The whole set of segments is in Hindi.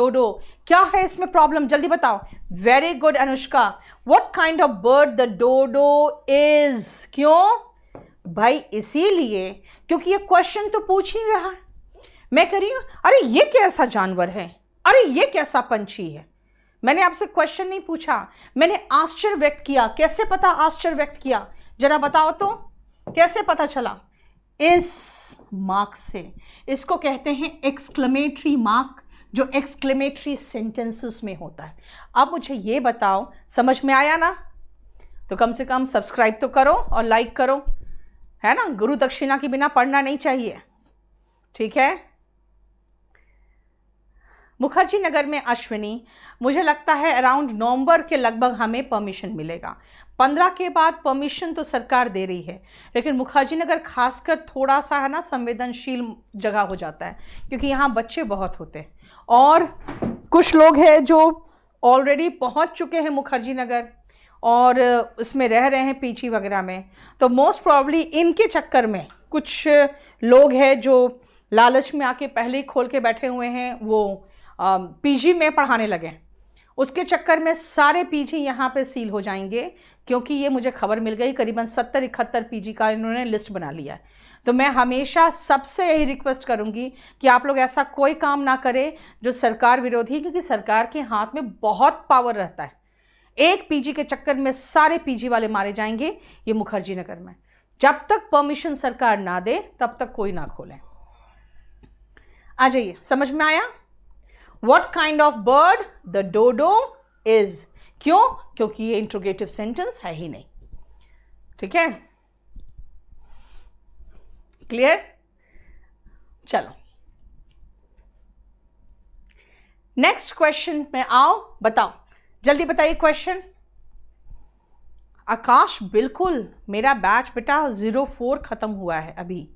डोडो, क्या है इसमें प्रॉब्लम, जल्दी बताओ। Very good Anushka, what kind of bird the dodo is. क्यों भाई, इसीलिए क्योंकि ये क्वेश्चन तो पूछ नहीं रहा। मैं कह रही हूं अरे ये कैसा जानवर है, अरे ये कैसा पंछी है। मैंने आपसे क्वेश्चन नहीं पूछा, मैंने आश्चर्य व्यक्त किया। कैसे पता आश्चर्य व्यक्त किया, जरा बताओ तो, कैसे पता चला? इस मार्क से। इसको कहते हैं एक्सक्लेमेटरी मार्क, जो एक्सक्लेमेटरी सेंटेंसेस में होता है। अब मुझे ये बताओ, समझ में आया ना? तो कम से कम सब्सक्राइब तो करो और लाइक करो, है ना? गुरु दक्षिणा के बिना पढ़ना नहीं चाहिए, ठीक है? मुखर्जी नगर में अश्विनी, मुझे लगता है अराउंड नवंबर के लगभग हमें परमिशन मिलेगा। 15 के बाद परमिशन तो सरकार दे रही है, लेकिन मुखर्जी नगर खासकर थोड़ा सा है ना संवेदनशील जगह हो जाता है, क्योंकि यहाँ बच्चे बहुत होते हैं और कुछ लोग हैं जो ऑलरेडी पहुँच चुके हैं मुखर्जी नगर और इसमें रह रहे हैं पीजी वगैरह में। तो मोस्ट प्रॉब्ली इनके चक्कर में कुछ लोग हैं जो लालच में आके पहले ही खोल के बैठे हुए हैं, वो पीजी में पढ़ाने लगे। उसके चक्कर में सारे पीजी यहाँ पे सील हो जाएंगे, क्योंकि ये मुझे खबर मिल गई करीबन 70-71 पीजी का इन्होंने लिस्ट बना लिया है। तो मैं हमेशा सबसे यही रिक्वेस्ट करूँगी कि आप लोग ऐसा कोई काम ना करें जो सरकार विरोधी, क्योंकि सरकार के हाथ में बहुत पावर रहता है। एक पीजी के चक्कर में सारे पीजी वाले मारे जाएंगे ये मुखर्जी नगर में। जब तक परमिशन सरकार ना दे तब तक कोई ना खोले। आ जाइए, समझ में आया? What kind of bird the dodo is? क्यों? क्योंकि ये इंट्रोगेटिव सेंटेंस है ही नहीं, ठीक है? क्लियर? चलो नेक्स्ट क्वेश्चन में आओ, बताओ जल्दी बताइए क्वेश्चन। आकाश, बिल्कुल मेरा बैच बेटा 04 खत्म हुआ है अभी,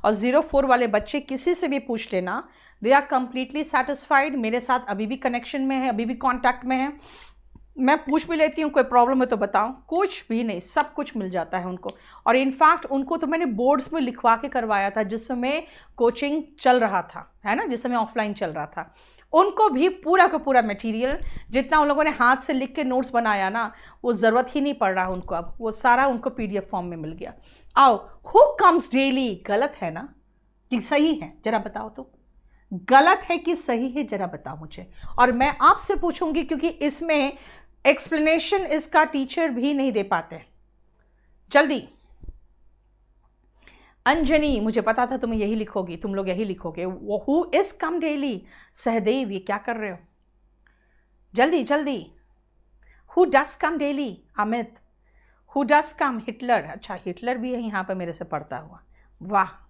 और 04 वाले बच्चे किसी से भी पूछ लेना, दे आर कंप्लीटली सेटिस्फाइड, मेरे साथ अभी भी कनेक्शन में है, अभी भी कांटेक्ट में है। मैं पूछ भी लेती हूँ कोई प्रॉब्लम है तो बताओ, कुछ भी नहीं, सब कुछ मिल जाता है उनको। और इनफैक्ट उनको तो मैंने बोर्ड्स में लिखवा के करवाया था जिस समय कोचिंग चल रहा था, है ना, जिस समय ऑफलाइन चल रहा था। उनको भी पूरा का पूरा मटेरियल जितना उन लोगों ने हाथ से लिख के नोट्स बनाया ना, वो ज़रूरत ही नहीं पड़ रहा उनको, अब वो सारा उनको PDF फॉर्म में मिल गया। आओ, हु कम्स डेली, गलत है ना कि सही है, जरा बताओ तो, गलत है कि सही है, जरा बताओ मुझे। और मैं आपसे पूछूंगी क्योंकि इसमें एक्सप्लेनेशन इसका टीचर भी नहीं दे पाते। जल्दी अंजनी, मुझे पता था तुम्हें यही लिखोगी, तुम लोग यही लिखोगे। Who is come daily, Sahdev ये क्या कर रहे हो, जल्दी जल्दी। Who does come daily, Amit. Who does come, Hitler, अच्छा हिटलर भी है यहाँ पर मेरे से पढ़ता हुआ, वाह।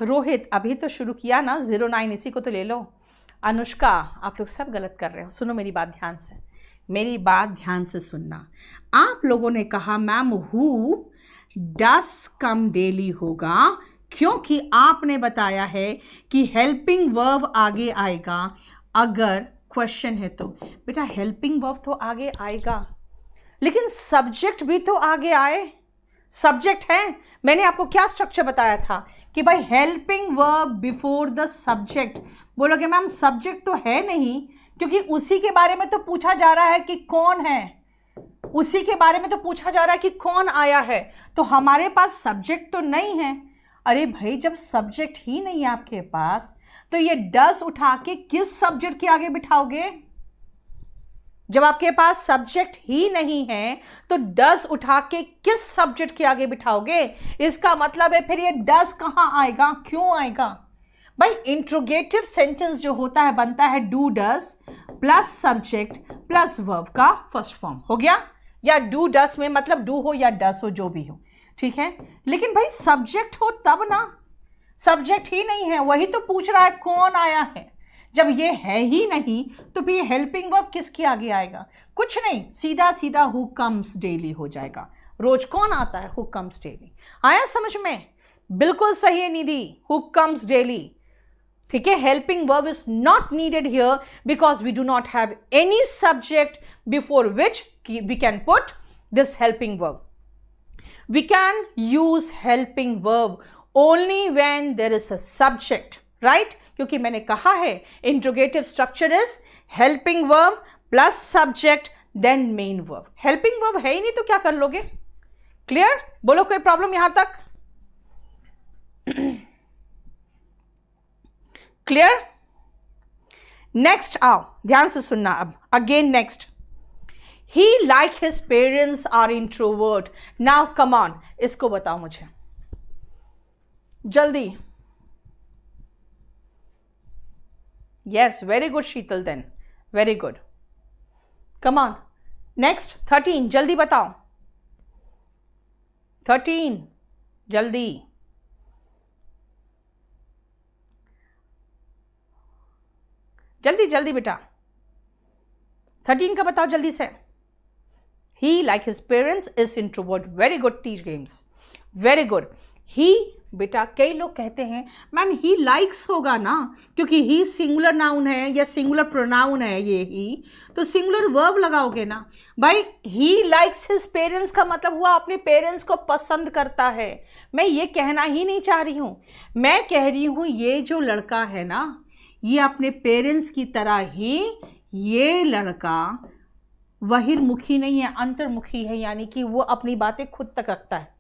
रोहित, अभी तो शुरू किया ना, 09 इसी को तो ले लो। अनुष्का, आप लोग सब गलत कर रहे हो, सुनो मेरी बात ध्यान से, मेरी बात ध्यान से सुनना। आप लोगों ने कहा ma'am who does come daily होगा, क्योंकि आपने बताया है कि हेल्पिंग वर्ब आगे आएगा अगर क्वेश्चन है तो। बेटा हेल्पिंग वर्ब तो आगे आएगा, लेकिन सब्जेक्ट भी तो आगे आए, सब्जेक्ट है। मैंने आपको क्या स्ट्रक्चर बताया था कि भाई helping verb before the subject. बोलोगे मैम सब्जेक्ट तो है नहीं, क्योंकि उसी के बारे में तो पूछा जा रहा है कि कौन है, उसी के बारे में तो पूछा जा रहा है कि कौन आया है, तो हमारे पास सब्जेक्ट तो नहीं है। अरे भाई जब सब्जेक्ट ही नहीं है आपके पास, तो ये डस उठा के किस सब्जेक्ट के आगे बिठाओगे? जब आपके पास सब्जेक्ट ही नहीं है तो डस उठा के किस सब्जेक्ट के आगे बिठाओगे? इसका मतलब है फिर ये डस कहां आएगा, क्यों आएगा? भाई इंट्रोगेटिव सेंटेंस जो होता है बनता है do does plus subject plus verb का फर्स्ट फॉर्म, हो गया? या डू डस में मतलब डू हो या डस हो, जो भी हो, ठीक है। लेकिन भाई सब्जेक्ट हो तब ना, सब्जेक्ट ही नहीं है, वही तो पूछ रहा है कौन आया है। जब ये है ही नहीं तो फिर हेल्पिंग वर्ब किसके आगे आएगा? कुछ नहीं, सीधा सीधा हु कम्स डेली हो जाएगा। रोज कौन आता है? Who comes daily. आया समझ में? बिल्कुल सही है निधि, हु कम्स डेली, ठीक है। Helping verb is not needed here because we do not have any subject before which we can put this helping verb. We can use helping verb only when there is a subject, right? क्योंकि मैंने कहा है interrogative structure is helping verb plus subject then main verb. Helping verb है ही नहीं तो क्या कर लोगे? क्लियर? बोलो कोई प्रॉब्लम यहां तक? क्लियर? नेक्स्ट आओ, ध्यान से सुनना अब। Again next, he like his parents are introvert. Now come on, इसको बताओ मुझे जल्दी। Yes, very good Sheetal, then very good. Come on, next 13, जल्दी बताओ। 13 जल्दी। जल्दी जल्दी बेटा, 13 का बताओ जल्दी से। He like his parents is introvert. Very good, teach games, very good. He बेटा, कई लोग कहते हैं मैम ही लाइक्स होगा ना, क्योंकि ही सिंगुलर नाउन है या सिंगुलर प्रोनाउन है ये ही, तो सिंगुलर वर्ब लगाओगे ना भाई। ही लाइक्स हिज पेरेंट्स का मतलब हुआ अपने पेरेंट्स को पसंद करता है। मैं ये कहना ही नहीं चाह रही हूं, मैं कह रही हूं ये जो लड़का है ना, ये अपने पेरेंट्स की तरह ही ये लड़का बहिर्मुखी नहीं है, अंतर्मुखी है, यानी कि वो अपनी बातें खुद तक रखता है।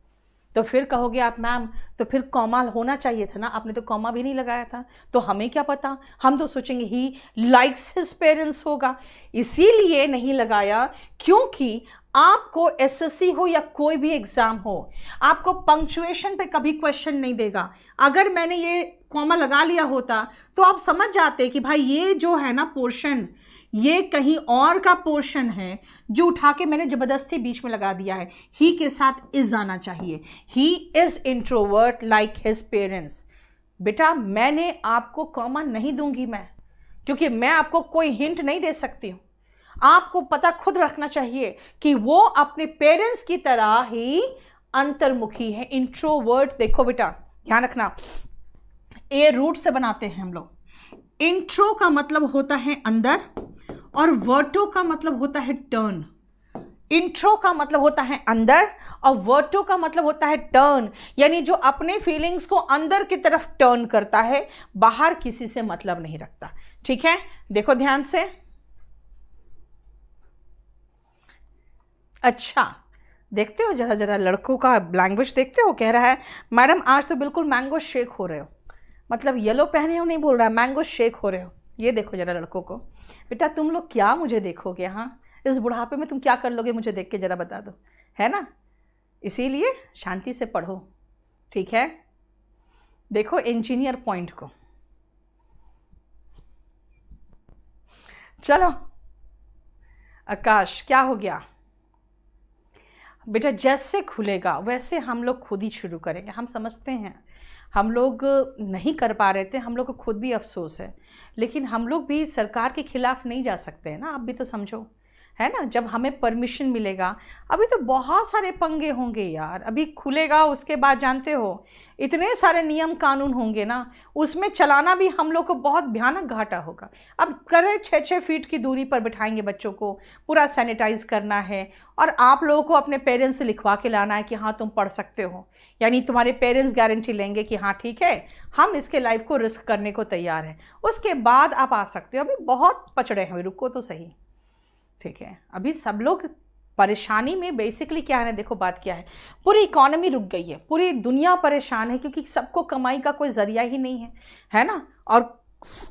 तो फिर कहोगे आप मैम तो फिर कॉमा होना चाहिए था ना, आपने तो कॉमा भी नहीं लगाया था, तो हमें क्या पता, हम तो सोचेंगे ही लाइक्स हिज पेरेंट्स होगा, इसीलिए नहीं लगाया। क्योंकि आपको एसएससी हो या कोई भी एग्जाम हो, आपको पंक्चुएशन पे कभी क्वेश्चन नहीं देगा। अगर मैंने ये कॉमा लगा लिया होता तो आप समझ जाते कि भाई ये जो है ना पोर्शन, ये कहीं और का पोर्शन है जो उठा के मैंने जबरदस्ती बीच में लगा दिया है। ही के साथ इज आना चाहिए। He is introvert like his parents. बेटा मैंने आपको कॉमा नहीं दूंगी मैं, क्योंकि मैं आपको कोई हिंट नहीं दे सकती हूं। आपको पता खुद रखना चाहिए कि वो अपने पेरेंट्स की तरह ही अंतर्मुखी है, इंट्रोवर्ट। देखो बेटा ध्यान रखना, ए रूट से बनाते हैं हम लोग। इंट्रो का मतलब होता है अंदर और वर्टो का मतलब होता है टर्न। इंट्रो का मतलब होता है अंदर और वर्टो का मतलब होता है टर्न, यानी जो अपने फीलिंग्स को अंदर की तरफ टर्न करता है, बाहर किसी से मतलब नहीं रखता। ठीक है, देखो ध्यान से। अच्छा देखते हो, जरा जरा लड़कों का लैंग्वेज देखते हो। कह रहा है मैडम आज तो बिल्कुल मैंगो शेक हो रहे हो, मतलब येलो पहने हो नहीं बोल रहा, मैंगो शेक हो रहे हो। ये देखो जरा लड़कों को। बेटा तुम लोग क्या मुझे देखोगे? हाँ, इस बुढ़ापे में तुम क्या कर लोगे मुझे देख के, जरा बता दो, है ना? इसीलिए शांति से पढ़ो, ठीक है? देखो इंजीनियर पॉइंट को। चलो आकाश, क्या हो गया बेटा? जैसे खुलेगा वैसे हम लोग खुद ही शुरू करेंगे। हम समझते हैं हम लोग नहीं कर पा रहे थे, हम लोग को खुद भी अफसोस है, लेकिन हम लोग भी सरकार के खिलाफ नहीं जा सकते हैं ना। आप भी तो समझो, है ना? जब हमें परमिशन मिलेगा, अभी तो बहुत सारे पंगे होंगे यार। अभी खुलेगा उसके बाद जानते हो इतने सारे नियम कानून होंगे ना, उसमें चलाना भी हम लोग को बहुत भयानक घाटा होगा। अब करें 6-6 फीट की दूरी पर बिठाएंगे बच्चों को, पूरा सैनिटाइज करना है, और आप लोगों को अपने पेरेंट्स से लिखवा के लाना है कि हाँ तुम पढ़ सकते हो, यानी तुम्हारे पेरेंट्स गारंटी लेंगे कि हाँ ठीक है हम इसके लाइफ को रिस्क करने को तैयार हैं, उसके बाद आप आ सकते हो। अभी बहुत पचड़े हैं, रुको तो सही, ठीक है? अभी सब लोग परेशानी में बेसिकली क्या है ना, देखो बात क्या है, पूरी इकोनॉमी रुक गई है, पूरी दुनिया परेशान है, क्योंकि सबको कमाई का कोई जरिया ही नहीं है, है ना? और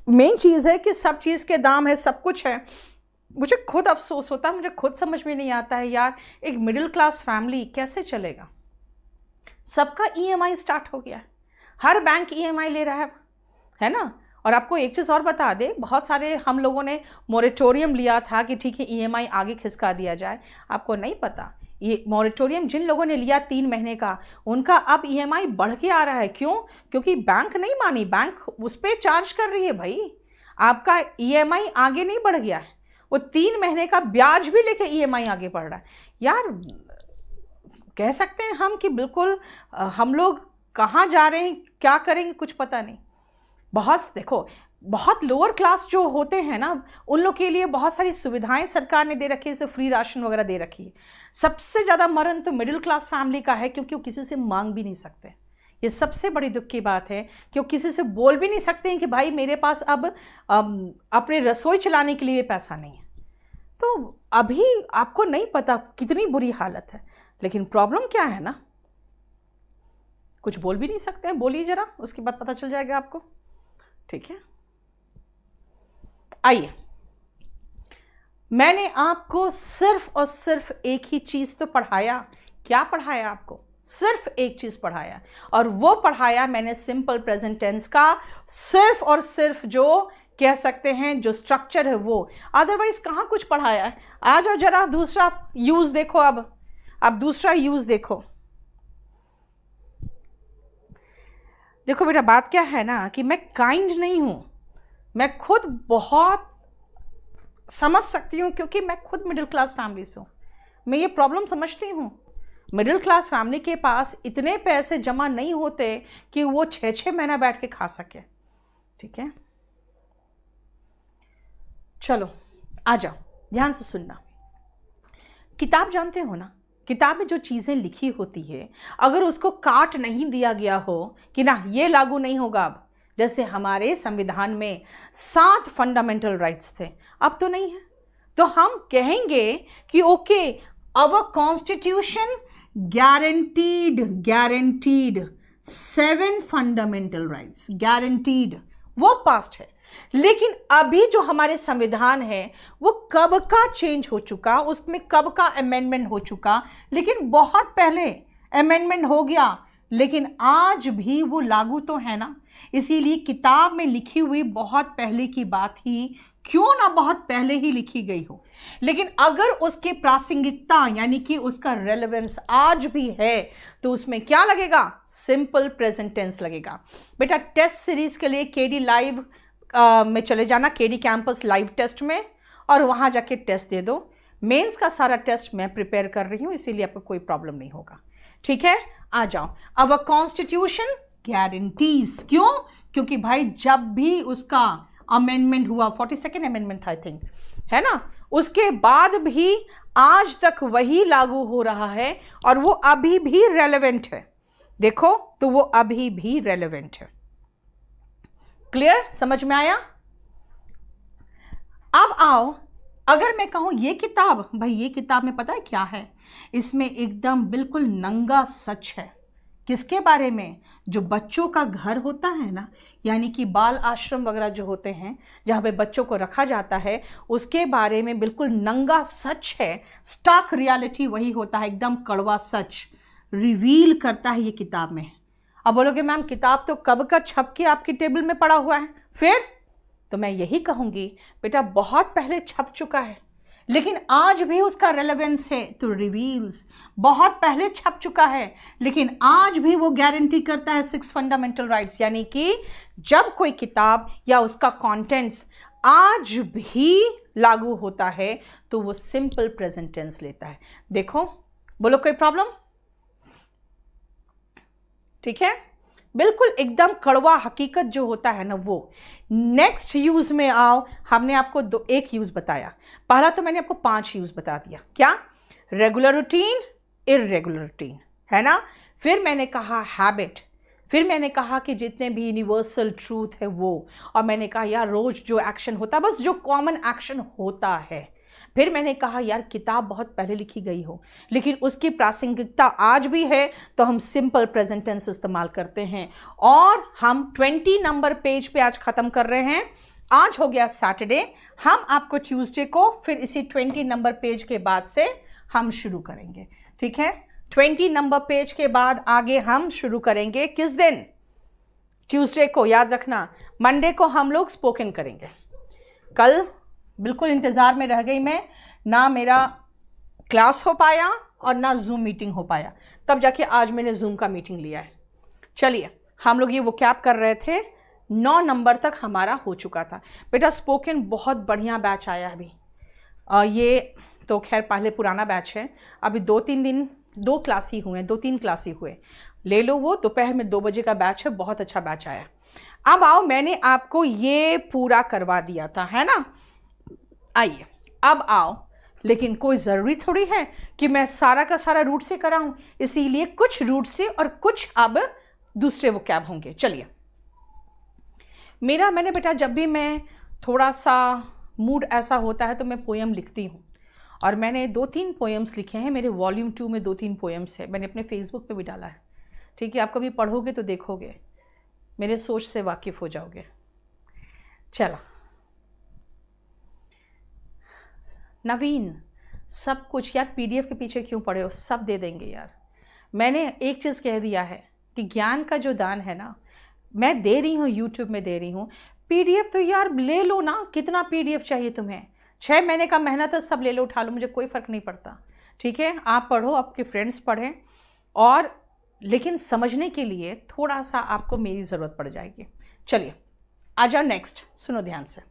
मेन चीज़ है कि सब चीज़ के दाम है, सब कुछ है। मुझे खुद अफसोस होता है, मुझे खुद समझ में नहीं आता है यार, एक मिडिल क्लास फैमिली कैसे चलेगा? सबका ईएमआई स्टार्ट हो गया है, हर बैंक ईएमआई ले रहा है ना? और आपको एक चीज़ और बता दे, बहुत सारे हम लोगों ने मोरेटोरियम लिया था कि ठीक है ईएमआई आगे खिसका दिया जाए। आपको नहीं पता, ये मोरेटोरियम जिन लोगों ने लिया 3 महीने का, उनका अब ईएमआई बढ़ के आ रहा है। क्यों? क्योंकि बैंक नहीं मानी, बैंक उस पर चार्ज कर रही है। भाई आपका ईएमआई आगे नहीं बढ़ गया है, वो 3 महीने का ब्याज भी लेके ईएमआई आगे बढ़ रहा है। यार कह सकते हैं हम कि बिल्कुल हम लोग कहाँ जा रहे हैं, क्या करेंगे, कुछ पता नहीं। बहुत देखो, बहुत लोअर क्लास जो होते हैं ना, उन लोग के लिए बहुत सारी सुविधाएं सरकार ने दे रखी है, जैसे फ्री राशन वगैरह दे रखी है। सबसे ज़्यादा मरण तो मिडिल क्लास फैमिली का है, क्योंकि वो किसी से मांग भी नहीं सकते। ये सबसे बड़ी दुख की बात है कि वो किसी से बोल भी नहीं सकते हैं कि भाई मेरे पास अब अपने रसोई चलाने के लिए पैसा नहीं है। तो अभी आपको नहीं पता कितनी बुरी हालत है, लेकिन प्रॉब्लम क्या है ना, कुछ बोल भी नहीं सकते हैं। बोलिए जरा, उसके बाद पता चल जाएगा आपको। ठीक है, आइए, मैंने आपको सिर्फ और सिर्फ एक ही चीज तो पढ़ाया। क्या पढ़ाया आपको? सिर्फ एक चीज पढ़ाया, और वो पढ़ाया मैंने सिंपल प्रेजेंट टेंस का सिर्फ और सिर्फ जो कह सकते हैं जो स्ट्रक्चर है वो। अदरवाइज कहाँ कुछ पढ़ाया है। आ जाओ जरा दूसरा यूज देखो। अब दूसरा यूज देखो। देखो बेटा, बात क्या है ना कि मैं काइंड नहीं हूं, मैं खुद बहुत समझ सकती हूं क्योंकि मैं खुद मिडिल क्लास फैमिली से हूं। मैं ये प्रॉब्लम समझती हूं। मिडिल क्लास फैमिली के पास इतने पैसे जमा नहीं होते कि वो 6-6 महीना बैठ के खा सके। ठीक है, चलो आ जाओ, ध्यान से सुनना। किताब जानते हो ना, किताब में जो चीज़ें लिखी होती है अगर उसको काट नहीं दिया गया हो कि ना ये लागू नहीं होगा अब, जैसे हमारे संविधान में 7 फंडामेंटल राइट्स थे, अब तो नहीं है, तो हम कहेंगे कि okay our constitution guaranteed 7 fundamental rights guaranteed, वो पास्ट है। लेकिन अभी जो हमारे संविधान है वो कब का चेंज हो चुका, उसमें कब का अमेंडमेंट हो चुका, लेकिन बहुत पहले अमेंडमेंट हो गया, लेकिन आज भी वो लागू तो है ना। इसीलिए किताब में लिखी हुई बहुत पहले की बात ही क्यों ना बहुत पहले ही लिखी गई हो, लेकिन अगर उसकी प्रासंगिकता यानी कि उसका रेलेवेंस आज भी है तो उसमें क्या लगेगा? सिंपल प्रेजेंट टेंस लगेगा। बेटा टेस्ट सीरीज के लिए केडी लाइव में चले जाना, केडी कैंपस लाइव टेस्ट में, और वहां जाके टेस्ट दे दो। मेंस का सारा टेस्ट मैं प्रिपेयर कर रही हूं, इसीलिए आपको कोई प्रॉब्लम नहीं होगा। ठीक है, आ जाओ। अब कॉन्स्टिट्यूशन गारंटीज, क्यों? क्योंकि भाई जब भी उसका अमेंडमेंट हुआ, 42nd अमेंडमेंट था आई थिंक, है ना, उसके बाद भी आज तक वही लागू हो रहा है और वो अभी भी रेलेवेंट है। देखो तो वो अभी भी रेलेवेंट है। क्लियर, समझ में आया? अब आओ, अगर मैं कहूं ये किताब, भाई ये किताब में पता है क्या है, इसमें एकदम बिल्कुल नंगा सच है। किसके बारे में? जो बच्चों का घर होता है ना, यानी कि बाल आश्रम वगैरह जो होते हैं जहाँ पे बच्चों को रखा जाता है, उसके बारे में बिल्कुल नंगा सच है। स्टार्क रियलिटी वही होता है, एकदम कड़वा सच रिवील करता है ये किताब में। अब बोलोगे मैम किताब तो कब का छप के आपकी टेबल में पड़ा हुआ है, फिर तो मैं यही कहूँगी बेटा बहुत पहले छप चुका है, लेकिन आज भी उसका रेलेवेंस है। तो रिवील्स बहुत पहले छप चुका है, लेकिन आज भी वो गारंटी करता है 6 फंडामेंटल राइट्स, यानी कि जब कोई किताब या उसका कंटेंट्स आज भी लागू होता है तो वो सिंपल प्रेजेंट टेंस लेता है। देखो, बोलो कोई प्रॉब्लम? ठीक है, बिल्कुल एकदम कड़वा हकीकत जो होता है ना वो। नेक्स्ट यूज में आओ, हमने आपको एक यूज बताया, पहला तो मैंने आपको 5 यूज बता दिया। क्या? रेगुलर रूटीन, इररेगुलर रूटीन, है ना। फिर मैंने कहा हैबिट, फिर मैंने कहा कि जितने भी यूनिवर्सल ट्रूथ है वो, और मैंने कहा यार रोज जो एक्शन होता है, बस जो कॉमन एक्शन होता है। फिर मैंने कहा यार किताब बहुत पहले लिखी गई हो लेकिन उसकी प्रासंगिकता आज भी है, तो हम सिंपल प्रेजेंट टेंस इस्तेमाल करते हैं। और हम 20 नंबर पेज पे आज खत्म कर रहे हैं। आज हो गया सैटरडे, हम आपको ट्यूसडे को फिर इसी 20 नंबर पेज के बाद से हम शुरू करेंगे। ठीक है, 20 नंबर पेज के बाद आगे हम शुरू करेंगे किस दिन? ट्यूसडे को, याद रखना। मंडे को हम लोग स्पोकन करेंगे। कल बिल्कुल इंतज़ार में रह गई मैं, ना मेरा क्लास हो पाया और ना जूम मीटिंग हो पाया, तब जाके आज मैंने जूम का मीटिंग लिया है। चलिए, हम लोग ये वो क्या कर रहे थे, 9 नंबर तक हमारा हो चुका था। बेटा स्पोकन बहुत बढ़िया बैच आया अभी। ये तो खैर पहले पुराना बैच है, अभी 2-3 दिन 2 क्लास ही हुए, 2-3 क्लास ही हुए, ले लो। वो दोपहर में 2 बजे का बैच है, बहुत अच्छा बैच आया। अब आओ, मैंने आपको ये पूरा करवा दिया था, है ना। आइए अब आओ, लेकिन कोई ज़रूरी थोड़ी है कि मैं सारा का सारा रूट से कराऊं, इसीलिए कुछ रूट से और कुछ अब दूसरे वो कैब होंगे। चलिए, मैंने बेटा जब भी मैं थोड़ा सा मूड ऐसा होता है तो मैं पोएम लिखती हूँ, और मैंने 2-3 पोएम्स लिखे हैं। मेरे वॉल्यूम 2 में 2-3 पोएम्स है, मैंने अपने फेसबुक पे भी डाला है। ठीक है, आप कभी पढ़ोगे तो देखोगे, मेरे सोच से वाकिफ़ हो जाओगे। चलो, नवीन सब कुछ यार पीडीएफ के पीछे क्यों पड़े हो, सब दे देंगे यार। मैंने एक चीज़ कह दिया है कि ज्ञान का जो दान है ना, मैं दे रही हूँ, यूट्यूब में दे रही हूँ। पीडीएफ तो यार ले लो ना, कितना पीडीएफ चाहिए तुम्हें? 6 महीने का मेहनत है, सब ले लो, उठा लो, मुझे कोई फ़र्क नहीं पड़ता। ठीक है, आप पढ़ो, आपके फ्रेंड्स पढ़ें, और लेकिन समझने के लिए थोड़ा सा आपको मेरी ज़रूरत पड़ जाएगी। चलिए आ जाओ नेक्स्ट, सुनो ध्यान से,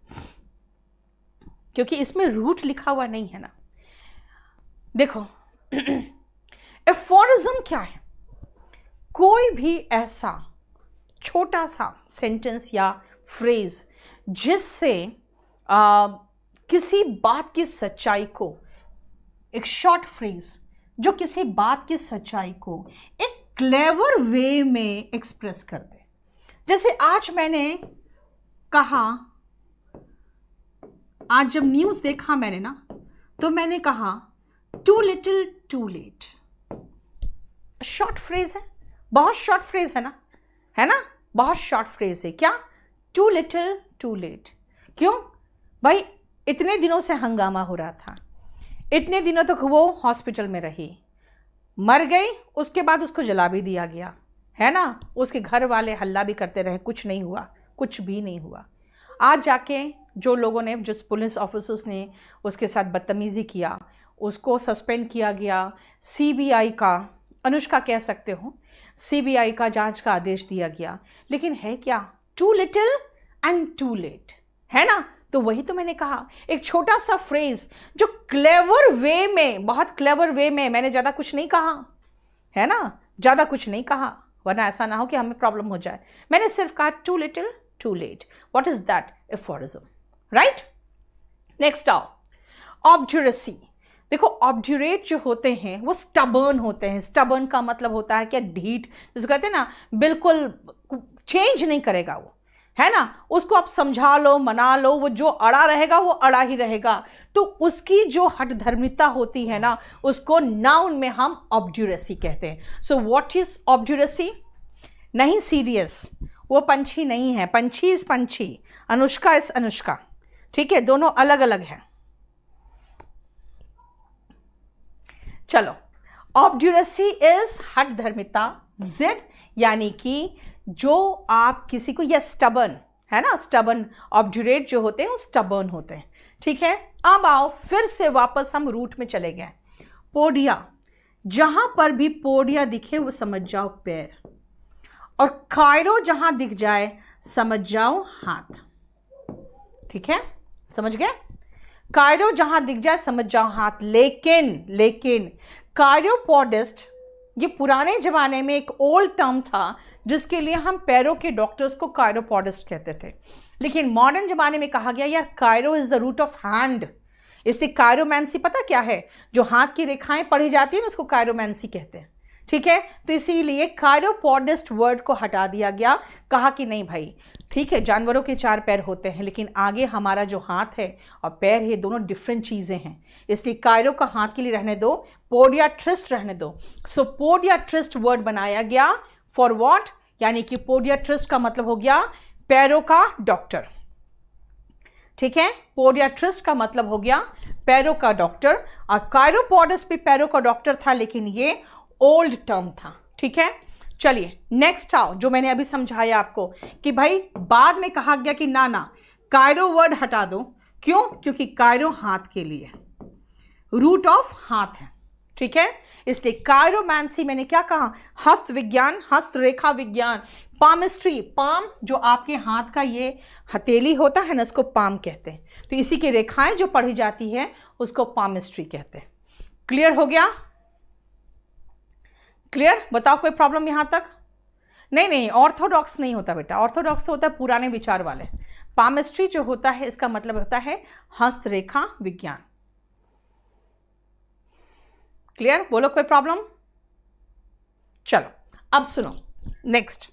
क्योंकि इसमें रूट लिखा हुआ नहीं है ना। देखो एफोरिज्म क्या है? कोई भी ऐसा छोटा सा सेंटेंस या फ्रेज जिससे किसी बात की सच्चाई को, एक शॉर्ट फ्रेज जो किसी बात की सच्चाई को एक क्लेवर वे में एक्सप्रेस कर दे। जैसे आज मैंने कहा, आज जब न्यूज़ देखा मैंने ना, तो मैंने कहा too little too late. Short phrase है, बहुत शॉर्ट फ्रेज है ना, बहुत शॉर्ट फ्रेज है। क्या? Too little too late. क्यों भाई? इतने दिनों से हंगामा हो रहा था, इतने दिनों तक वो हॉस्पिटल में रही, मर गई, उसके बाद उसको जला भी दिया गया, है ना। उसके घर वाले हल्ला भी करते रहे, कुछ नहीं हुआ, कुछ भी नहीं हुआ। आज जाके जो लोगों ने, जिस पुलिस ऑफिसर्स ने उसके साथ बदतमीज़ी किया, उसको सस्पेंड किया गया। सीबीआई का, अनुष्का कह सकते हो, सीबीआई का जांच का आदेश दिया गया। लेकिन है क्या? Too little and too late, है ना। तो वही तो मैंने कहा, एक छोटा सा फ्रेज जो क्लेवर वे में, बहुत क्लेवर वे में, मैंने ज़्यादा कुछ नहीं कहा, है ना, ज़्यादा कुछ नहीं कहा, वरना ऐसा ना हो कि हमें प्रॉब्लम हो जाए। मैंने सिर्फ कहा too little too late. What is that? Aphorism, right. Next आओ, ऑब्जुरेसी। देखो ऑब्जुरेट जो होते हैं वो स्टबर्न होते हैं। स्टबर्न का मतलब होता है क्या? ढीठ, जिसको कहते हैं ना, बिल्कुल चेंज नहीं करेगा वो, है ना। उसको आप समझा लो, मना लो, वो जो अड़ा रहेगा वो अड़ा ही रहेगा। तो उसकी जो हठधर्मिता होती है ना, उसको नाउन में हम ऑब्जुरेसी कहते हैं। So what is obduracy? नहीं सीरियस, वो पंछी नहीं है, पंछी इज पंछी, अनुष्का इज अनुष्का, ठीक है, दोनों अलग अलग हैं। चलो, ऑब्जुरेसी इज हठधर्मिता, जिद, यानी कि जो आप किसी को, या स्टबर्न, है ना, स्टबर्न, ऑब्जुरेट जो होते हैं वो स्टबर्न होते हैं। ठीक है, अब आओ फिर से वापस हम रूट में चले गए। पोडिया, जहां पर भी पोडिया दिखे वो समझ जाओ पैर, और कायरो जहां दिख जाए समझ जाओ हाथ। ठीक है, समझ गए? कायरो जहां दिख जाए समझ जाओ हाथ। लेकिन कायरोपोडिस्ट, ये पुराने जमाने में एक ओल्ड टर्म था जिसके लिए हम पैरों के डॉक्टर्स को कायरोपोडिस्ट कहते थे। लेकिन मॉडर्न जमाने में कहा गया यार chiro is the root of hand, इसलिए कायरोमैंसी पता क्या है? जो हाथ की रेखाएं पढ़ी जाती है ना, उसको कायरोमैंसी कहते हैं। ठीक है, तो इसीलिए कायरोपोडिस्ट वर्ड को हटा दिया गया। कहा कि नहीं भाई, ठीक है, जानवरों के 4 पैर होते हैं, लेकिन आगे हमारा जो हाथ है और पैर है, दोनों डिफरेंट चीज़ें हैं, इसलिए कायरो का हाथ के लिए रहने दो, पोडियाट्रिस्ट रहने दो। सो पोडियाट्रिस्ट वर्ड बनाया गया फॉर व्हाट? यानी कि पोडियाट्रिस्ट का मतलब हो गया पैरों का डॉक्टर। ठीक है, पोडियाट्रिस्ट का मतलब हो गया पैरों का डॉक्टर, और कायरोपोडिस्ट भी पैरों का डॉक्टर था, लेकिन ये ओल्ड टर्म था। ठीक है, चलिए नेक्स्ट आओ, जो मैंने अभी समझाया आपको कि भाई बाद में कहा गया कि ना कायरो वर्ड हटा दो। क्यों? क्योंकि कायरो हाथ के लिए, रूट ऑफ हाथ है। ठीक है, इसलिए कायरोमैंसी मैंने क्या कहा? हस्त विज्ञान, हस्तरेखा विज्ञान, पामिस्ट्री, पाम जो आपके हाथ का ये हथेली होता है ना, इसको पाम कहते हैं। तो इसी की रेखाएं जो पढ़ी जाती है उसको पामिस्ट्री कहते हैं। क्लियर हो गया? क्लियर? बताओ कोई प्रॉब्लम यहां तक? नहीं, ऑर्थोडॉक्स नहीं होता बेटा, ऑर्थोडॉक्स तो होता है पुराने विचार वाले। पामिस्ट्री जो होता है इसका मतलब होता है हस्तरेखा विज्ञान। क्लियर? बोलो कोई प्रॉब्लम? चलो अब सुनो नेक्स्ट।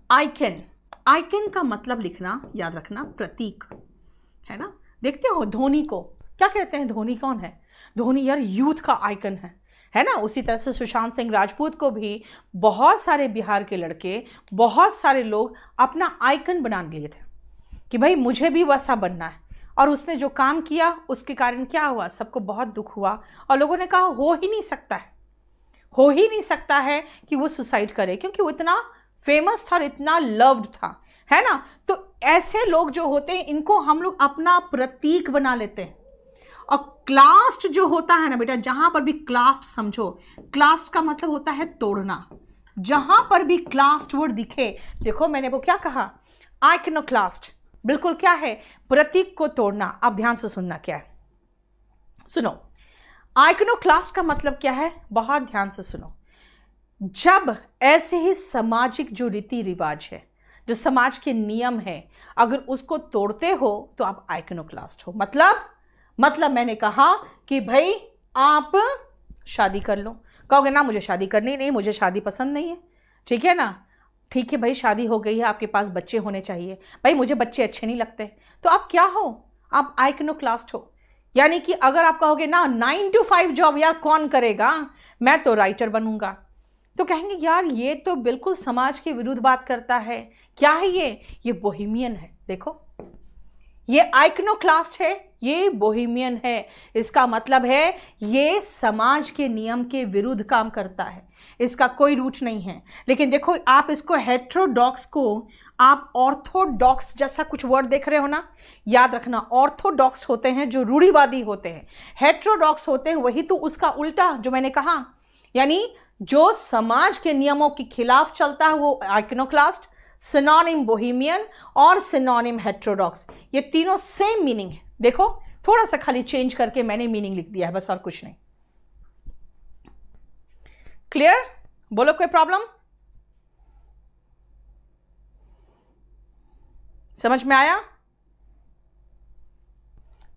आइकन, आइकन का मतलब लिखना याद रखना प्रतीक, है ना। देखते हो धोनी को क्या कहते हैं, धोनी कौन है, धोनी यार यूथ का आइकन है ना। उसी तरह से सुशांत सिंह राजपूत को भी बहुत सारे बिहार के लड़के, बहुत सारे लोग अपना आइकन बना लिए थे कि भाई मुझे भी वैसा बनना है। और उसने जो काम किया उसके कारण क्या हुआ, सबको बहुत दुख हुआ और लोगों ने कहा हो ही नहीं सकता है, हो ही नहीं सकता है कि वो सुसाइड करे, क्योंकि वो इतना फेमस था और इतना लव्ड था, है ना। तो ऐसे लोग जो होते हैं इनको हम लोग अपना प्रतीक बना लेते हैं। और क्लास्ट जो होता है ना बेटा, जहां पर भी क्लास्ट समझो, क्लास्ट का मतलब होता है तोड़ना। जहां पर भी क्लास्ट वर्ड दिखे, देखो मैंने वो क्या कहा, आइकनोक्लास्ट, बिल्कुल क्या है, प्रतीक को तोड़ना। अब ध्यान से सुनना क्या है, सुनो। आइकनोक्लास्ट का मतलब क्या है, बहुत ध्यान से सुनो। जब ऐसे ही सामाजिक जो रीति रिवाज है, जो समाज के नियम है, अगर उसको तोड़ते हो तो आप आइकनोक्लास्ट हो। मतलब मैंने कहा कि भाई आप शादी कर लो, कहोगे ना मुझे शादी करनी नहीं, मुझे शादी पसंद नहीं है, ठीक है ना, ठीक है भाई शादी हो गई है, आपके पास बच्चे होने चाहिए, भाई मुझे बच्चे अच्छे नहीं लगते, तो आप क्या हो, आप आइकनोक्लास्ट हो। यानी कि अगर आप कहोगे ना 9 to 5 जॉब यार कौन करेगा, मैं तो राइटर बनूंगा, तो कहेंगे यार ये तो बिल्कुल समाज के विरुद्ध बात करता है। क्या है ये बोहेमियन है। देखो ये आइकनोक्लास्ट है, ये बोहेमियन है। इसका मतलब है ये समाज के नियम के विरुद्ध काम करता है, इसका कोई रूट नहीं है। लेकिन देखो आप इसको हेट्रोडॉक्स को आप ऑर्थोडॉक्स जैसा कुछ वर्ड देख रहे हो ना, याद रखना ऑर्थोडॉक्स होते हैं जो रूढ़िवादी होते हैं, हेट्रोडॉक्स होते हैं वही तो उसका उल्टा जो मैंने कहा, यानी जो समाज के नियमों के खिलाफ चलता है वो आइकनोक्लास्ट, सिनोनिम बोहेमियन और सिनोनिम हेट्रोडॉक्स, ये तीनों सेम मीनिंग है। देखो थोड़ा सा खाली चेंज करके मैंने मीनिंग लिख दिया है बस, और कुछ नहीं। क्लियर, बोलो कोई प्रॉब्लम, समझ में आया,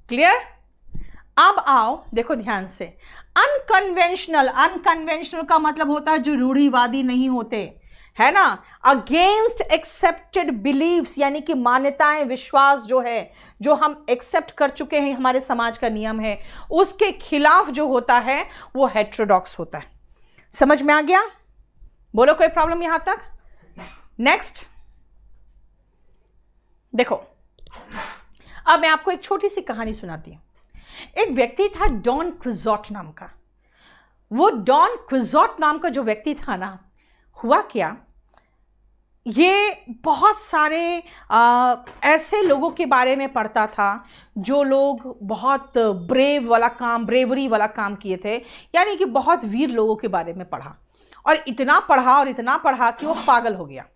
क्लियर। अब आओ देखो ध्यान से, अनकन्वेंशनल, अनकन्वेंशनल का मतलब होता है जो रूढ़िवादी नहीं होते, है ना। अगेंस्ट एक्सेप्टेड बिलीव्स, यानी कि मान्यताएं, विश्वास जो है, जो हम एक्सेप्ट कर चुके हैं, हमारे समाज का नियम है, उसके खिलाफ जो होता है वो हेट्रोडॉक्स होता है। समझ में आ गया, बोलो कोई प्रॉब्लम यहां तक। नेक्स्ट देखो, अब मैं आपको एक छोटी सी कहानी सुनाती हूं। एक व्यक्ति था डॉन क्विजोट नाम का। वो डॉन क्विजोट नाम का जो व्यक्ति था ना, हुआ क्या, ये बहुत सारे ऐसे लोगों के बारे में पढ़ता था जो लोग बहुत ब्रेवरी वाला काम किए थे, यानी कि बहुत वीर लोगों के बारे में पढ़ा, और इतना पढ़ा कि वो पागल हो गया।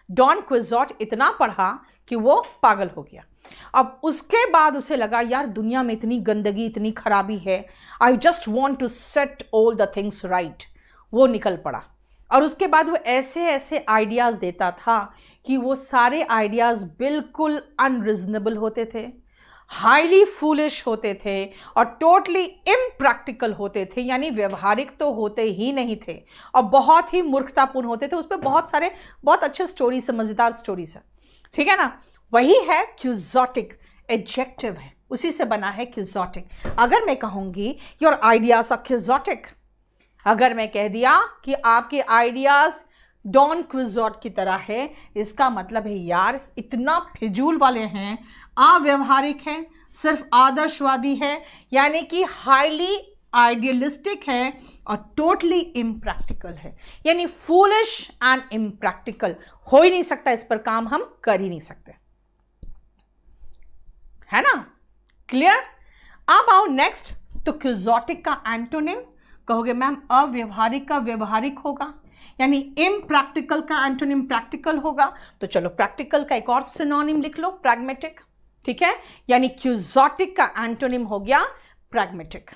डॉन क्विजोट इतना पढ़ा कि वो पागल हो गया। अब उसके बाद उसे लगा यार दुनिया में इतनी गंदगी, इतनी खराबी है, I just want to set all the things right. वो निकल पड़ा और उसके बाद वो ऐसे ऐसे आइडियाज़ देता था कि वो सारे आइडियाज़ बिल्कुल अनरिजनेबल होते थे, हाईली फूलिश होते थे और टोटली इम्प्रैक्टिकल होते थे, यानी व्यवहारिक तो होते ही नहीं थे और बहुत ही मूर्खतापूर्ण होते थे। उस पर बहुत अच्छे स्टोरी से, मज़ेदार स्टोरी से, ठीक है ना। वही है क्विजोटिक, एडजेक्टिव है, उसी से बना है क्विजोटिक। अगर मैं कहूँगी योर आइडियाज़ आर क्विजोटिक, अगर मैं कह दिया कि आपके आइडियाज़ डॉन क्विजोट की तरह है, इसका मतलब है यार इतना फिजूल वाले हैं, अव्यवहारिक हैं, सिर्फ आदर्शवादी है, यानी कि हाईली आइडियलिस्टिक है और टोटली इम्प्रैक्टिकल है, यानी फूलिश एंड इम्प्रैक्टिकल। हो ही नहीं सकता, इस पर काम हम कर ही नहीं सकते, है ना। क्लियर। अब आओ नेक्स्ट, तो क्विजोटिक का एंटोनिम कहोगे मैम अव्यवहारिक का व्यवहारिक होगा, यानी इम्प्रैक्टिकल का एंटोनिम प्रैक्टिकल होगा। तो चलो प्रैक्टिकल का एक और सिनोनिम लिख लो, प्रैग्मेटिक, ठीक है। यानी क्विजोटिक का एंटोनिम हो गया प्रैग्मेटिक,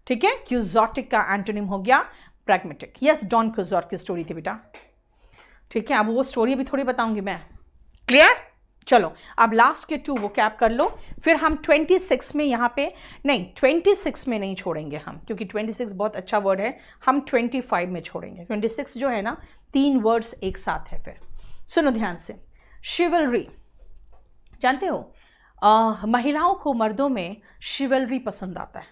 ठीक है। क्विजोटिक का एंटोनिम हो गया प्रैग्मेटिक। यस, डॉन क्विजोट की स्टोरी थी बेटा, ठीक है। अब वो स्टोरी भी थोड़ी बताऊंगी मैं, क्लियर। चलो अब लास्ट के 2 वो कैप कर लो, फिर हम 26 में यहाँ पे नहीं, 26 में नहीं छोड़ेंगे हम, क्योंकि 26 बहुत अच्छा वर्ड है, हम 25 में छोड़ेंगे। 26 जो है ना 3 वर्ड्स एक साथ है फिर। सुनो ध्यान से, शिवलरी जानते हो, महिलाओं को मर्दों में शिवलरी पसंद आता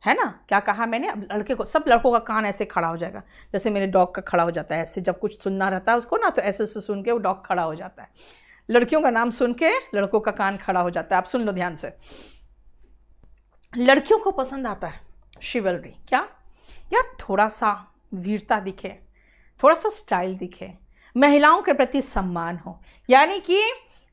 है ना? क्या कहा मैंने? अब लड़के को, सब लड़कों का कान ऐसे खड़ा हो जाएगा, जैसे मेरे डॉग का खड़ा हो जाता है ऐसे, जब कुछ सुनना रहता है उसको ना, तो ऐसे से सुन के वो डॉग खड़ा हो जाता है। लड़कियों का नाम सुन के लड़कों का कान खड़ा हो जाता है। आप सुन लो ध्यान से, लड़कियों को पसंद आता है शिवलरी। क्या यार? थोड़ा सा वीरता दिखे, थोड़ा सा स्टाइल दिखे, महिलाओं के प्रति सम्मान हो, यानी कि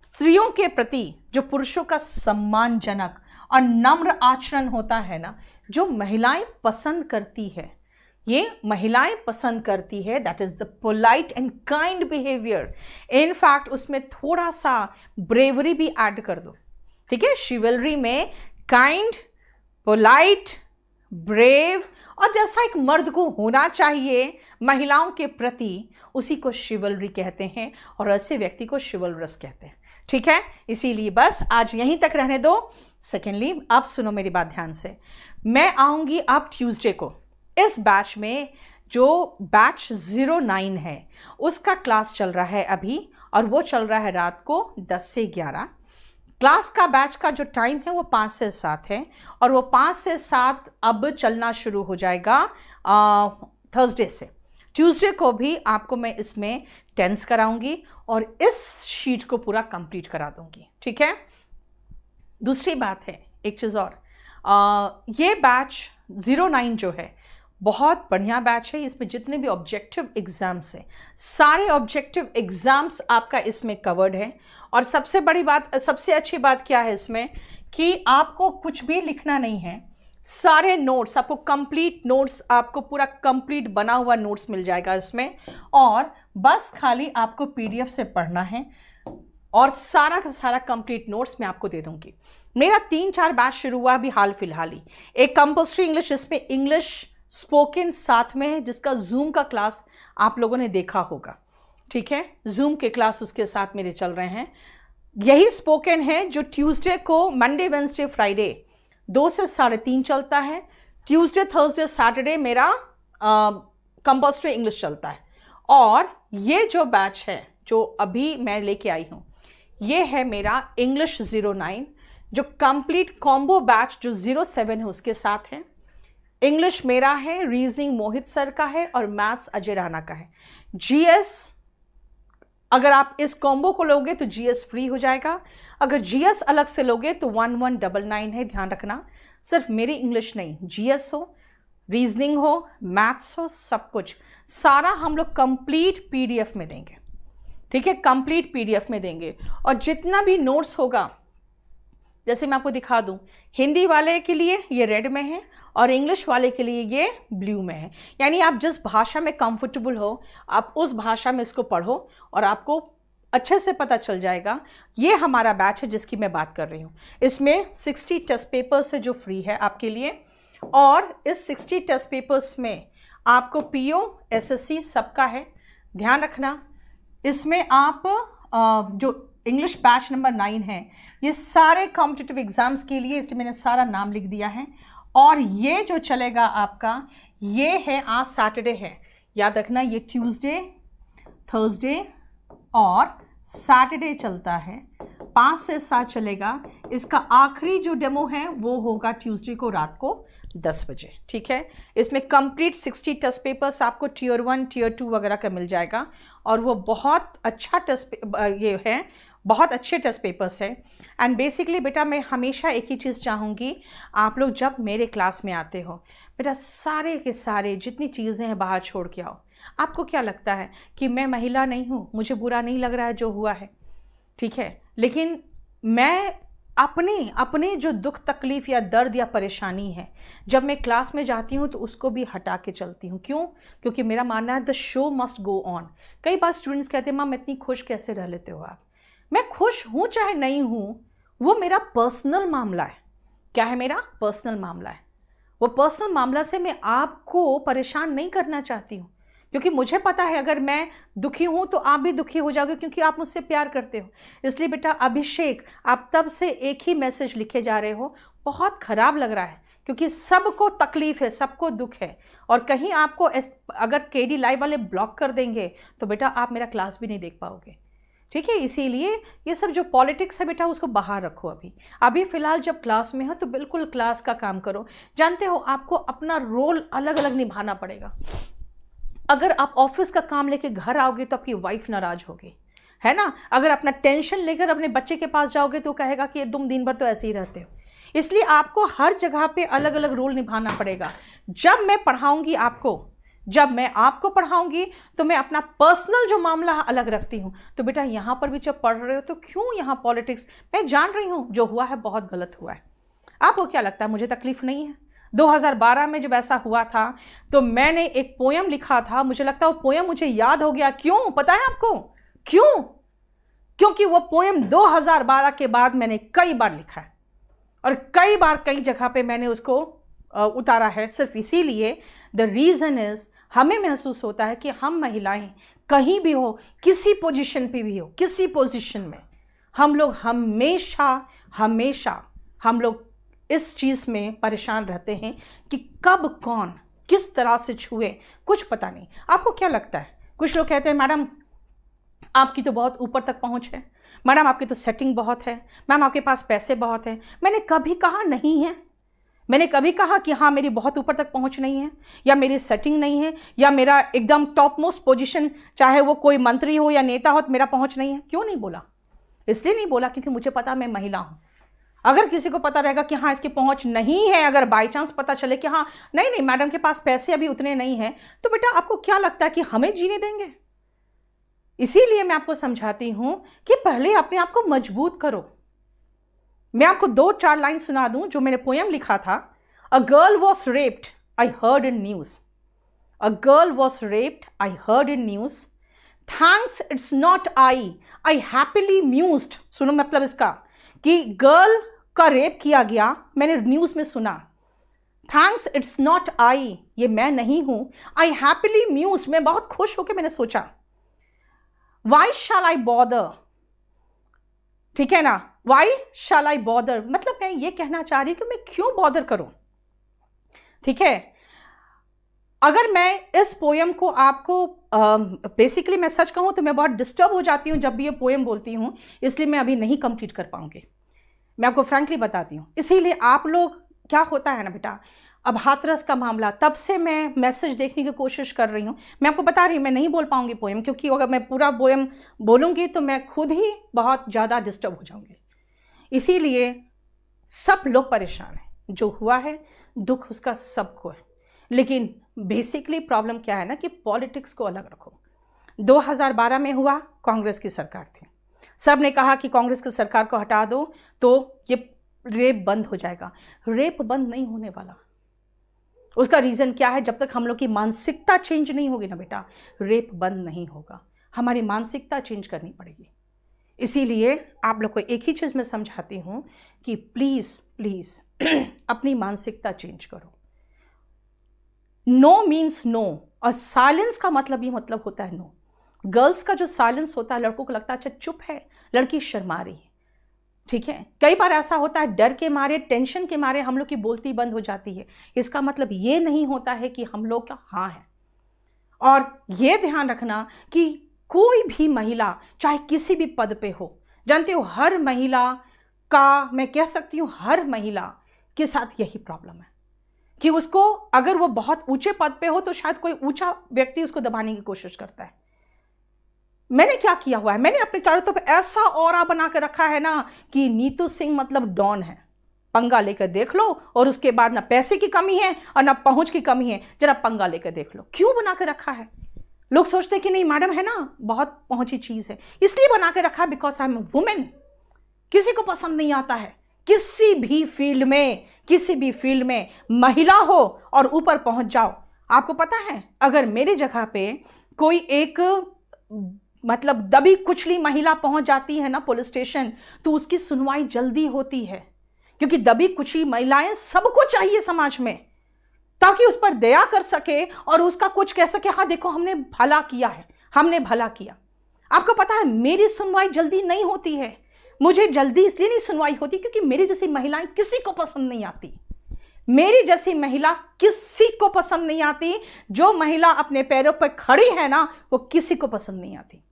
स्त्रियों के प्रति जो पुरुषों का सम्मानजनक और नम्र आचरण होता है ना, जो महिलाएं पसंद करती है, ये महिलाएं पसंद करती है, that is the polite and kind behaviour. In fact उसमें थोड़ा सा ब्रेवरी भी ऐड कर दो, ठीक है? शिवलरी में काइंड, पोलाइट, ब्रेव और जैसा एक मर्द को होना चाहिए महिलाओं के प्रति, उसी को शिवलरी कहते हैं और ऐसे व्यक्ति को शिवलरस कहते हैं। ठीक है, इसीलिए बस आज यहीं तक रहने दो। सेकेंडली, आप सुनो मेरी बात ध्यान से, मैं आऊंगी आप ट्यूसडे को। इस बैच में जो बैच 09 है उसका क्लास चल रहा है अभी, और वो चल रहा है रात को 10 से 11। क्लास का बैच का जो टाइम है वो 5 से 7 है, और वो 5 से 7 अब चलना शुरू हो जाएगा थर्सडे से। ट्यूसडे को भी आपको मैं इसमें टेंस कराऊंगी और इस शीट को पूरा कंप्लीट करा दूंगी। ठीक है, दूसरी बात है, एक चीज़ और, ये बैच 09 जो है बहुत बढ़िया बैच है। इसमें जितने भी ऑब्जेक्टिव एग्जाम्स हैं, सारे ऑब्जेक्टिव एग्जाम्स आपका इसमें कवर्ड है। और सबसे बड़ी बात, सबसे अच्छी बात क्या है इसमें, कि आपको कुछ भी लिखना नहीं है, सारे नोट्स आपको, कंप्लीट नोट्स आपको, पूरा कंप्लीट बना हुआ नोट्स मिल जाएगा इसमें, और बस खाली आपको पीडीएफ से पढ़ना है, और सारा का सारा कंप्लीट नोट्स मैं आपको दे दूंगी। मेरा 3-4 बैच शुरू हुआ अभी हाल फिलहाल ही। एक कंपल्सरी इंग्लिश, जिसमें इंग्लिश स्पोकन साथ में है, जिसका जूम का क्लास आप लोगों ने देखा होगा। ठीक है, जूम के क्लास उसके साथ मेरे चल रहे हैं। यही स्पोकन है जो ट्यूसडे को, मंडे, वेंसडे, फ्राइडे 2 से 3:30 चलता है। ट्यूसडे, थर्सडे, सैटरडे मेरा कंपल्सरी इंग्लिश चलता है। और ये जो बैच है जो अभी मैं लेके आई हूँ, ये है मेरा इंग्लिश 09, जो कंप्लीट कॉम्बो बैच जो 07 है उसके साथ है। इंग्लिश मेरा है, रीजनिंग मोहित सर का है, और मैथ्स अजय राणा का है। जीएस, अगर आप इस कॉम्बो को लोगे तो जीएस फ्री हो जाएगा। अगर जीएस अलग से लोगे तो 1199 है। ध्यान रखना, सिर्फ मेरी इंग्लिश नहीं, जीएस हो, रीजनिंग हो, मैथ्स हो, सब कुछ सारा हम लोग कंप्लीट पीडीएफ में देंगे। ठीक है, कंप्लीट पीडीएफ में देंगे। और जितना भी नोट्स होगा, जैसे मैं आपको दिखा दूं, हिंदी वाले के लिए ये रेड में है और इंग्लिश वाले के लिए ये ब्लू में है। यानी आप जिस भाषा में कंफर्टेबल हो, आप उस भाषा में इसको पढ़ो और आपको अच्छे से पता चल जाएगा। ये हमारा बैच है जिसकी मैं बात कर रही हूँ। इसमें 60 टेस्ट पेपर्स है जो फ्री है आपके लिए, और इस 60 टेस्ट पेपर्स में आपको पीओ, एसएससी सबका है। ध्यान रखना, इसमें आप जो इंग्लिश बैच नंबर 9 है, ये सारे कॉम्पिटिटिव एग्जाम्स के लिए, इसलिए मैंने सारा नाम लिख दिया है। और ये जो चलेगा आपका, ये है आज सैटरडे है, याद रखना, ये ट्यूसडे, थर्सडे और सैटरडे चलता है, 5 से 7 चलेगा। इसका आखिरी जो डेमो है वो होगा ट्यूसडे को रात को 10 बजे। ठीक है, इसमें कंप्लीट 60 टेस्ट पेपर्स आपको टीयर 1, टीयर 2 वगैरह का मिल जाएगा, और वो बहुत अच्छा टेस्ट ये है, बहुत अच्छे टेस्ट पेपर्स है। एंड बेसिकली बेटा, मैं हमेशा एक ही चीज़ चाहूँगी, आप लोग जब मेरे क्लास में आते हो बेटा, सारे के सारे जितनी चीज़ें हैं बाहर छोड़ के आओ। आपको क्या लगता है कि मैं महिला नहीं हूँ, मुझे बुरा नहीं लग रहा है जो हुआ है, ठीक है, लेकिन मैं अपने जो दुख तकलीफ या दर्द या परेशानी है, जब मैं क्लास में जाती हूँ तो उसको भी हटा के चलती हूँ। क्यों? क्योंकि मेरा मानना है the show must go on. कई बार स्टूडेंट्स कहते हैं, माँ इतनी खुश कैसे रह लेते हो आप? मैं खुश हूँ चाहे नहीं हूँ, वो मेरा पर्सनल मामला है। क्या है? मेरा पर्सनल मामला है। वो पर्सनल मामला से मैं आपको परेशान नहीं करना चाहती हूँ, क्योंकि मुझे पता है अगर मैं दुखी हूँ तो आप भी दुखी हो जाओगे, क्योंकि आप मुझसे प्यार करते हो। इसलिए बेटा अभिषेक, आप तब से एक ही मैसेज लिखे जा रहे हो, बहुत ख़राब लग रहा है, क्योंकि सबको तकलीफ़ है, सबको दुख है। और कहीं आपको अगर केडी लाइव वाले ब्लॉक कर देंगे तो बेटा आप मेरा क्लास भी नहीं देख पाओगे। ठीक है। इसीलिए ये सब जो पॉलिटिक्स है बेटा उसको बाहर रखो। अभी फ़िलहाल जब क्लास में हो तो बिल्कुल क्लास का काम करो। जानते हो आपको अपना रोल अलग अलग निभाना पड़ेगा। अगर आप ऑफिस का काम लेके घर आओगे तो आपकी वाइफ नाराज होगी, है ना। अगर अपना टेंशन लेकर अपने बच्चे के पास जाओगे तो कहेगा कि तुम दिन भर तो ऐसे ही रहते हो। इसलिए आपको हर जगह पे अलग अलग रोल निभाना पड़ेगा। जब मैं आपको पढ़ाऊंगी तो मैं अपना पर्सनल जो मामला अलग रखती हूँ। तो बेटा यहाँ पर भी जब पढ़ रहे हो तो क्यों यहाँ पॉलिटिक्स, मैं जान रही हूँ जो हुआ है बहुत गलत हुआ है। आपको क्या लगता है मुझे तकलीफ नहीं है? 2012 में जब ऐसा हुआ था तो मैंने एक पोयम लिखा था, मुझे लगता है वो पोयम मुझे याद हो गया। क्यों पता है आपको? क्यों? क्योंकि वो पोयम 2012 के बाद मैंने कई बार लिखा है और कई बार कई जगह पे मैंने उसको उतारा है। सिर्फ इसीलिए, द रीज़न इज हमें महसूस होता है कि हम महिलाएं कहीं भी हो, किसी पोजीशन पे भी हो, किसी पोजीशन में हम लोग हमेशा हम लोग इस चीज़ में परेशान रहते हैं कि कब कौन किस तरह से छुए, कुछ पता नहीं। आपको क्या लगता है? कुछ लोग कहते हैं मैडम आपकी तो बहुत ऊपर तक पहुंच है, मैडम आपकी तो सेटिंग बहुत है, मैम आपके पास पैसे बहुत है। मैंने कभी कहा नहीं है, मैंने कभी कहा कि हाँ मेरी बहुत ऊपर तक पहुंच नहीं है, या मेरी सेटिंग नहीं है, या मेरा एकदम टॉप मोस्ट पोजीशन, चाहे वो कोई मंत्री हो या नेता हो, तो मेरा पहुंच नहीं है। क्यों नहीं बोला? इसलिए नहीं बोला क्योंकि मुझे पता मैं महिला हूं। अगर किसी को पता रहेगा कि हाँ इसकी पहुंच नहीं है, अगर बाई चांस पता चले कि हाँ नहीं मैडम के पास पैसे अभी उतने नहीं हैं, तो बेटा आपको क्या लगता है कि हमें जीने देंगे? इसीलिए मैं आपको समझाती हूं कि पहले अपने आप को मजबूत करो। मैं आपको 2-4 लाइन सुना दूं जो मैंने पोयम लिखा था। A girl was raped, I heard in news. A girl was raped, I heard in news. Thanks it's not I happily mused. सुनो मतलब इसका कि गर्ल का रेप किया गया, मैंने न्यूज में सुना। थैंक्स इट्स नॉट आई, ये मैं नहीं हूं। आई हैप्पीली म्यूज्ड, मैं बहुत खुश होकर मैंने सोचा। वाई शैल आई बॉदर, ठीक है ना, वाई शैल आई बॉदर, मतलब मैं ये कहना चाह रही कि मैं क्यों बॉदर करूं। ठीक है। अगर मैं इस पोयम को आपको बेसिकली मैं सच कहूं तो मैं बहुत डिस्टर्ब हो जाती हूं जब भी ये पोयम बोलती हूं, इसलिए मैं अभी नहीं कंप्लीट कर पाऊंगी। मैं आपको फ्रैंकली बताती हूं। इसीलिए आप लोग, क्या होता है ना बेटा, अब हाथरस का मामला, तब से मैं मैसेज देखने की कोशिश कर रही हूँ। मैं आपको बता रही हूँ मैं नहीं बोल पाऊंगी पोयम, क्योंकि अगर मैं पूरा पोयम बोलूँगी तो मैं खुद ही बहुत ज़्यादा डिस्टर्ब हो जाऊँगी। इसीलिए सब लोग परेशान हैं, जो हुआ है दुख उसका सबको है। लेकिन बेसिकली प्रॉब्लम क्या है ना कि पॉलिटिक्स को अलग रखो। 2012 में हुआ, कांग्रेस की सरकार थी, सब ने कहा कि कांग्रेस की सरकार को हटा दो तो ये रेप बंद हो जाएगा। रेप बंद नहीं होने वाला। उसका रीज़न क्या है? जब तक हम लोग की मानसिकता चेंज नहीं होगी ना बेटा, रेप बंद नहीं होगा। हमारी मानसिकता चेंज करनी पड़ेगी। इसीलिए आप लोग को एक ही चीज़ मैं समझाती हूँ कि प्लीज़ प्लीज़ अपनी मानसिकता चेंज करो। नो मीन्स नो, और साइलेंस का मतलब ये मतलब होता है नो। गर्ल्स का जो साइलेंस होता है, लड़कों को लगता है अच्छा चुप है, लड़की शर्मा रही है। ठीक है, कई बार ऐसा होता है डर के मारे, टेंशन के मारे हम लोग की बोलती बंद हो जाती है। इसका मतलब ये नहीं होता है कि हम लोग का हाँ है। और ये ध्यान रखना कि कोई भी महिला चाहे किसी भी पद पे हो, जानते हो हर महिला का, मैं कह सकती हूँ हर महिला के साथ यही प्रॉब्लम है कि उसको, अगर वो बहुत ऊंचे पद पे हो तो शायद कोई ऊंचा व्यक्ति उसको दबाने की कोशिश करता है। मैंने क्या किया हुआ है, मैंने अपने चारों तरफ ऐसा ऑरा बना कर रखा है ना कि नीतू सिंह मतलब डॉन है। पंगा लेकर देख लो, और उसके बाद ना पैसे की कमी है और ना पहुंच की कमी है, जरा पंगा लेकर देख लो। क्यों बना कर रखा है? लोग सोचते कि नहीं मैडम है ना बहुत पहुंची चीज है, इसलिए बना कर रखा, बिकॉज आई एम वुमेन। किसी को पसंद नहीं आता है, किसी भी फील्ड में, किसी भी फील्ड में महिला हो और ऊपर पहुंच जाओ। आपको पता है अगर मेरी जगह पे कोई एक मतलब दबी कुचली महिला पहुंच जाती है ना पुलिस स्टेशन, तो उसकी सुनवाई जल्दी होती है, क्योंकि दबी कुचली महिलाएं सबको चाहिए समाज में, ताकि उस पर दया कर सके और उसका कुछ कह सके, हाँ देखो हमने भला किया है, हमने भला किया। आपको पता है मेरी सुनवाई जल्दी नहीं होती है। मुझे जल्दी इसलिए नहीं सुनवाई होती क्योंकि मेरी जैसी महिलाएं किसी को पसंद नहीं आती। मेरी जैसी महिला किसी को पसंद नहीं आती। जो महिला अपने पैरों पर खड़ी है ना, वो किसी को पसंद नहीं आती।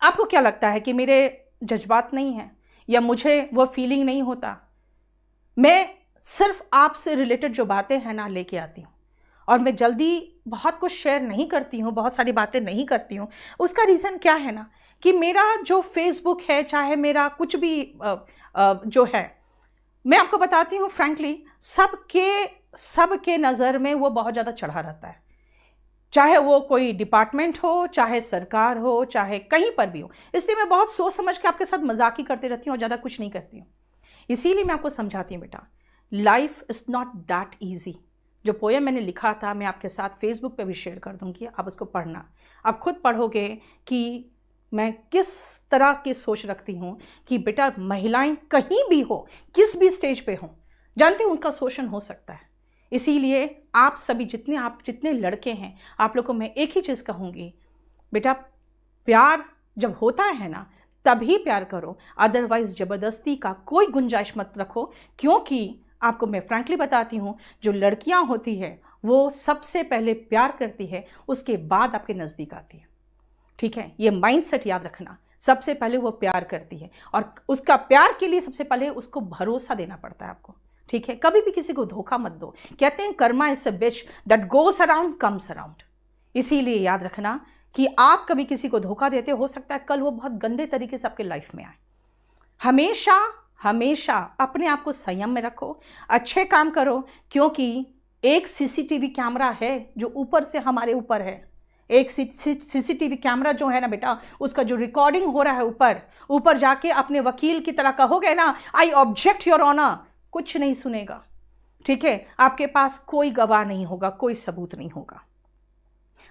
आपको क्या लगता है कि मेरे जज्बात नहीं हैं या मुझे वो फीलिंग नहीं होता? मैं सिर्फ आपसे रिलेटेड जो बातें हैं ना लेके आती हूँ, और मैं जल्दी बहुत कुछ शेयर नहीं करती हूँ, बहुत सारी बातें नहीं करती हूँ। उसका रीज़न क्या है ना कि मेरा जो फेसबुक है, चाहे मेरा कुछ भी जो है, मैं आपको बताती हूँ फ्रैंकली, सबके नज़र में वो बहुत ज़्यादा चढ़ा रहता है। चाहे वो कोई डिपार्टमेंट हो, चाहे सरकार हो, चाहे कहीं पर भी हो। इसलिए मैं बहुत सोच समझ के आपके साथ मजाक ही करती रहती हूँ और ज़्यादा कुछ नहीं करती हूँ। इसीलिए मैं आपको समझाती हूँ बेटा, life is not that easy. जो पोएम मैंने लिखा था मैं आपके साथ फेसबुक पे भी शेयर कर दूँगी, आप उसको पढ़ना। आप खुद पढ़ोगे कि मैं किस तरह की सोच रखती हूँ कि बेटा महिलाएं कहीं भी हो, किस भी स्टेज पे हो, जानते हैं उनका शोषण हो सकता है। इसीलिए आप सभी जितने लड़के हैं, आप लोग को मैं एक ही चीज़ कहूँगी, बेटा प्यार जब होता है ना तभी प्यार करो, अदरवाइज ज़बरदस्ती का कोई गुंजाइश मत रखो। क्योंकि आपको मैं फ्रैंकली बताती हूँ, जो लड़कियाँ होती है वो सबसे पहले प्यार करती है, उसके बाद आपके नज़दीक आती है। ठीक है, ये माइंडसेट याद रखना। सबसे पहले वो प्यार करती है और उसका प्यार के लिए सबसे पहले उसको भरोसा देना पड़ता है आपको। ठीक है, कभी भी किसी को धोखा मत दो। कहते हैं karma is a bitch that goes around comes around. इसीलिए याद रखना कि आप कभी किसी को धोखा देते, हो सकता है कल वो बहुत गंदे तरीके से आपके लाइफ में आए। हमेशा हमेशा अपने आप को संयम में रखो, अच्छे काम करो, क्योंकि एक सीसीटीवी कैमरा है जो ऊपर से हमारे ऊपर है। एक सीसीटीवी कैमरा जो है ना बेटा, उसका जो रिकॉर्डिंग हो रहा है ऊपर जाके अपने वकील की तरह कहोगे ना, आई ऑब्जेक्ट योर ऑनर, कुछ नहीं सुनेगा। ठीक है, आपके पास कोई गवाह नहीं होगा, कोई सबूत नहीं होगा।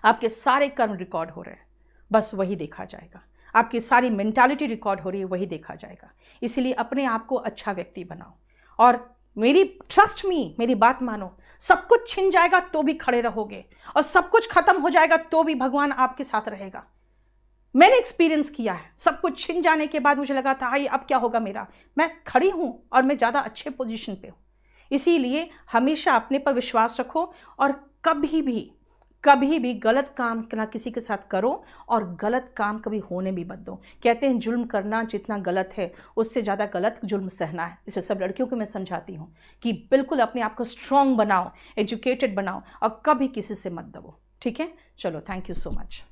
आपके सारे कर्म रिकॉर्ड हो रहे हैं, बस वही देखा जाएगा। आपकी सारी मेंटालिटी रिकॉर्ड हो रही है, वही देखा जाएगा। इसीलिए अपने आप को अच्छा व्यक्ति बनाओ। और ट्रस्ट मी, मेरी बात मानो, सब कुछ छिन जाएगा तो भी खड़े रहोगे, और सब कुछ खत्म हो जाएगा तो भी भगवान आपके साथ रहेगा। मैंने एक्सपीरियंस किया है, सब कुछ छिन जाने के बाद मुझे लगा था, अब क्या होगा मेरा, मैं खड़ी हूं और मैं ज़्यादा अच्छे पोजीशन पे हूं। इसीलिए हमेशा अपने पर विश्वास रखो, और कभी भी गलत काम ना किसी के साथ करो, और गलत काम कभी होने भी मत दो। कहते हैं जुल्म करना जितना गलत है, उससे ज़्यादा गलत जुल्म सहना है। इसे सब लड़कियों को मैं समझाती हूँ कि बिल्कुल अपने आप को स्ट्रॉन्ग बनाओ, एजुकेटेड बनाओ, और कभी किसी से मत दबो। ठीक है, चलो, थैंक यू सो मच।